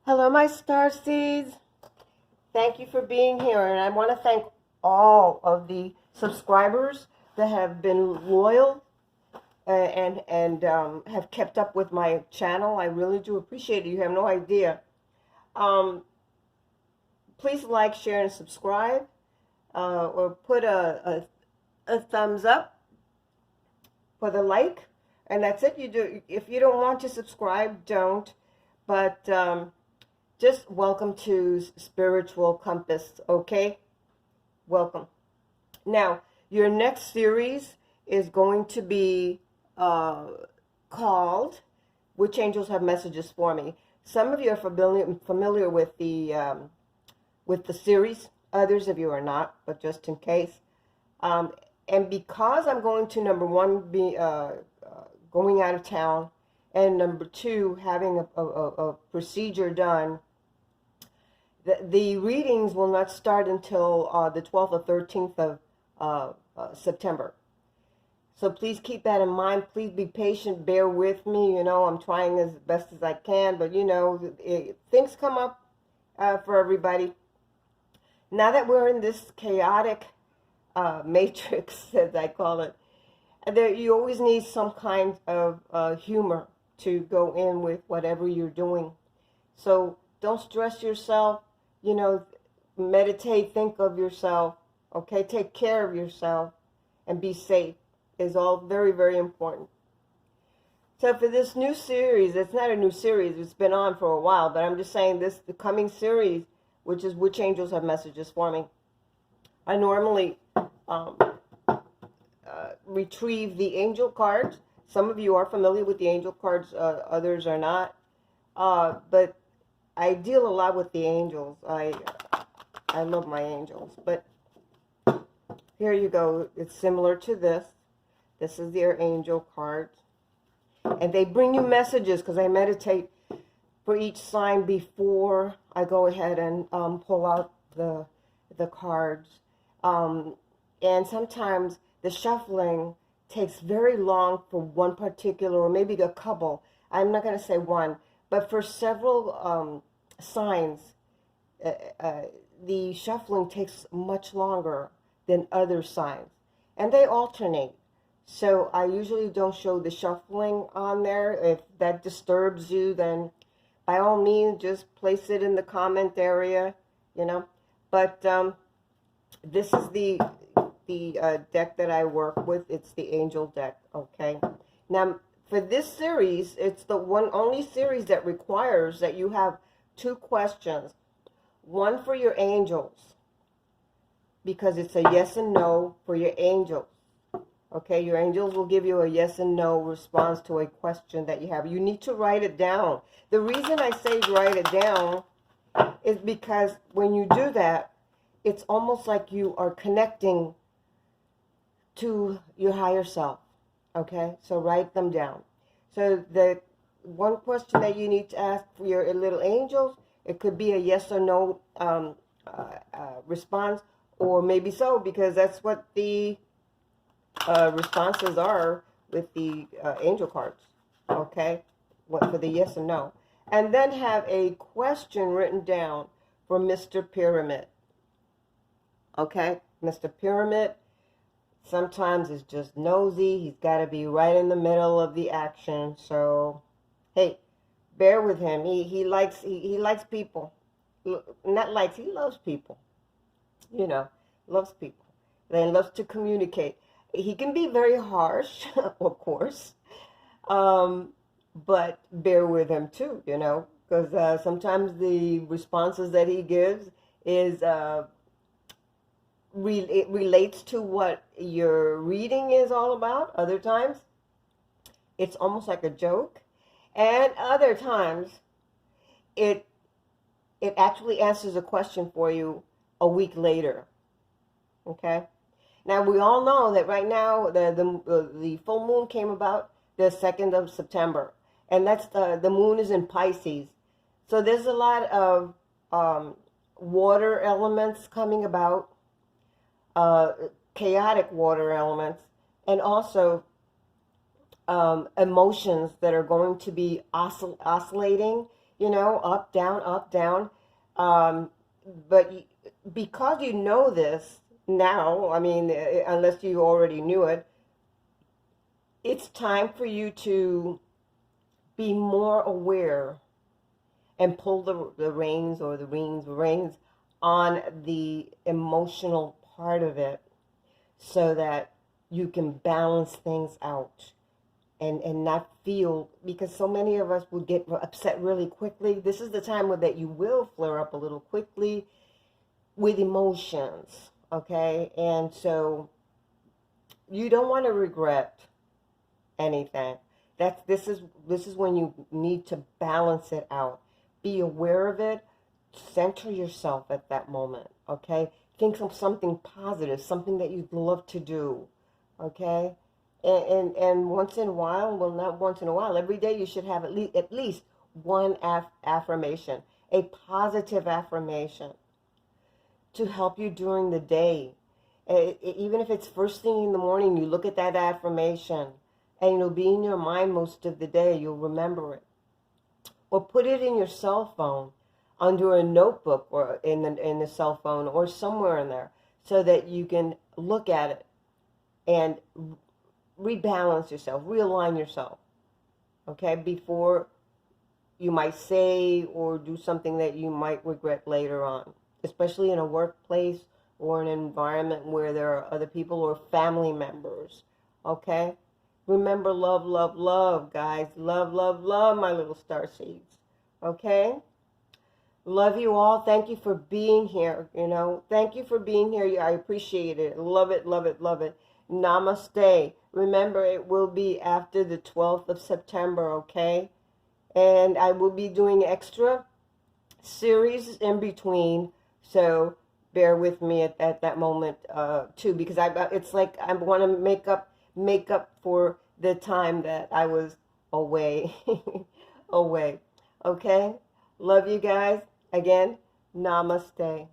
Hello, my Starseeds. Thank you for being here, and I want to thank all of the subscribers that have been loyal and have kept up with my channel. I really do appreciate it. You have no idea. Um, Please like, share, and subscribe, or put a thumbs up for the like, and that's it. You do. If you don't want to subscribe, don't. But just welcome to Spiritual Compass, okay? Welcome. Now, your next series is going to be called "Which Angels Have Messages for Me?" Some of you are familiar with the series. Others of you are not, but just in case. And because I'm going to, number one, be going out of town, and number two, having a procedure done, the readings will not start until the 12th or 13th of September. So please keep that in mind. Please be patient. Bear with me. You know, I'm trying as best as I can, but you know, things come up for everybody. Now that we're in this chaotic matrix, as I call it, you always need some kind of humor to go in with whatever you're doing. So don't stress yourself. You know, meditate, think of yourself, okay? Take care of yourself and be safe is all very, very important. So for this new series, it's not a new series, it's been on for a while, but I'm just saying the coming series, which is Which Angels Have Messages for Me. I normally retrieve the angel cards. Some of you are familiar with the angel cards, others are not. But I deal a lot with the angels. I love my angels. But here you go. It's similar to this. This is their angel cards. And they bring you messages because I meditate for each sign before I go ahead and pull out the cards. And sometimes the shuffling takes very long for one particular, or maybe a couple. I'm not going to say one, but for several signs, the shuffling takes much longer than other signs. And they alternate. So I usually don't show the shuffling on there. If that disturbs you, then by all means, just place it in the comment area, you know. But this is the deck that I work with. It's the angel deck, okay? Now, for this series, it's the only series that requires that you have two questions. One for your angels, because it's a yes and no for your angels. Okay, your angels will give you a yes and no response to a question that you have. You need to write it down. The reason I say write it down is because when you do that, it's almost like you are connecting to your higher self. Okay, so write them down. So the one question that you need to ask for your little angels, it could be a yes or no response, or maybe so, because that's what the responses are with the angel cards, okay, for the yes and no. And then have a question written down for Mr. Pyramid, okay? Mr. Pyramid sometimes is just nosy. He's got to be right in the middle of the action. So, hey, bear with him. He likes people. Not likes, he loves people. You know, loves people. Then loves to communicate. He can be very harsh, of course, but bear with him too, you know, because sometimes the responses that he gives is it relates to what your reading is all about. Other times, it's almost like a joke, and other times, it actually answers a question for you a week later. Okay. Now, we all know that right now the full moon came about the 2nd of September. And that's the moon is in Pisces. So there's a lot of water elements coming about, chaotic water elements, and also emotions that are going to be oscillating. you know, up, down, up, down. Um, but because you know this now, I mean, unless you already knew it, it's time for you to be more aware and pull the reins or the reins on the emotional part of it so that you can balance things out and not feel, because so many of us would get upset really quickly. This is the time where that you will flare up a little quickly with emotions, okay? And so you don't want to regret anything. This is when you need to balance it out. Be aware of it. Center yourself at that moment, okay? Think of something positive, something that you'd love to do, okay? And once in a while, well, not once in a while, every day you should have at least one affirmation, a positive affirmation to help you during the day. Even if it's first thing in the morning, you look at that affirmation and it'll be in your mind most of the day. You'll remember it. Or put it in your cell phone, under a notebook, or in the cell phone, or somewhere in there, so that you can look at it and rebalance yourself, realign yourself, okay, before you might say or do something that you might regret later on, especially in a workplace or an environment where there are other people or family members, okay? Remember, love, love, love, guys. Love, love, love, my little star seeds, okay? Love you all. Thank you for being here, you know. Thank you for being here. I appreciate it. Love it, love it, love it. Namaste. Remember, it will be after the 12th of September, okay? And I will be doing extra series in between, so bear with me at that moment too, because it's like I want to make up for the time that I was away. Away. Okay? Love you guys. Again, namaste.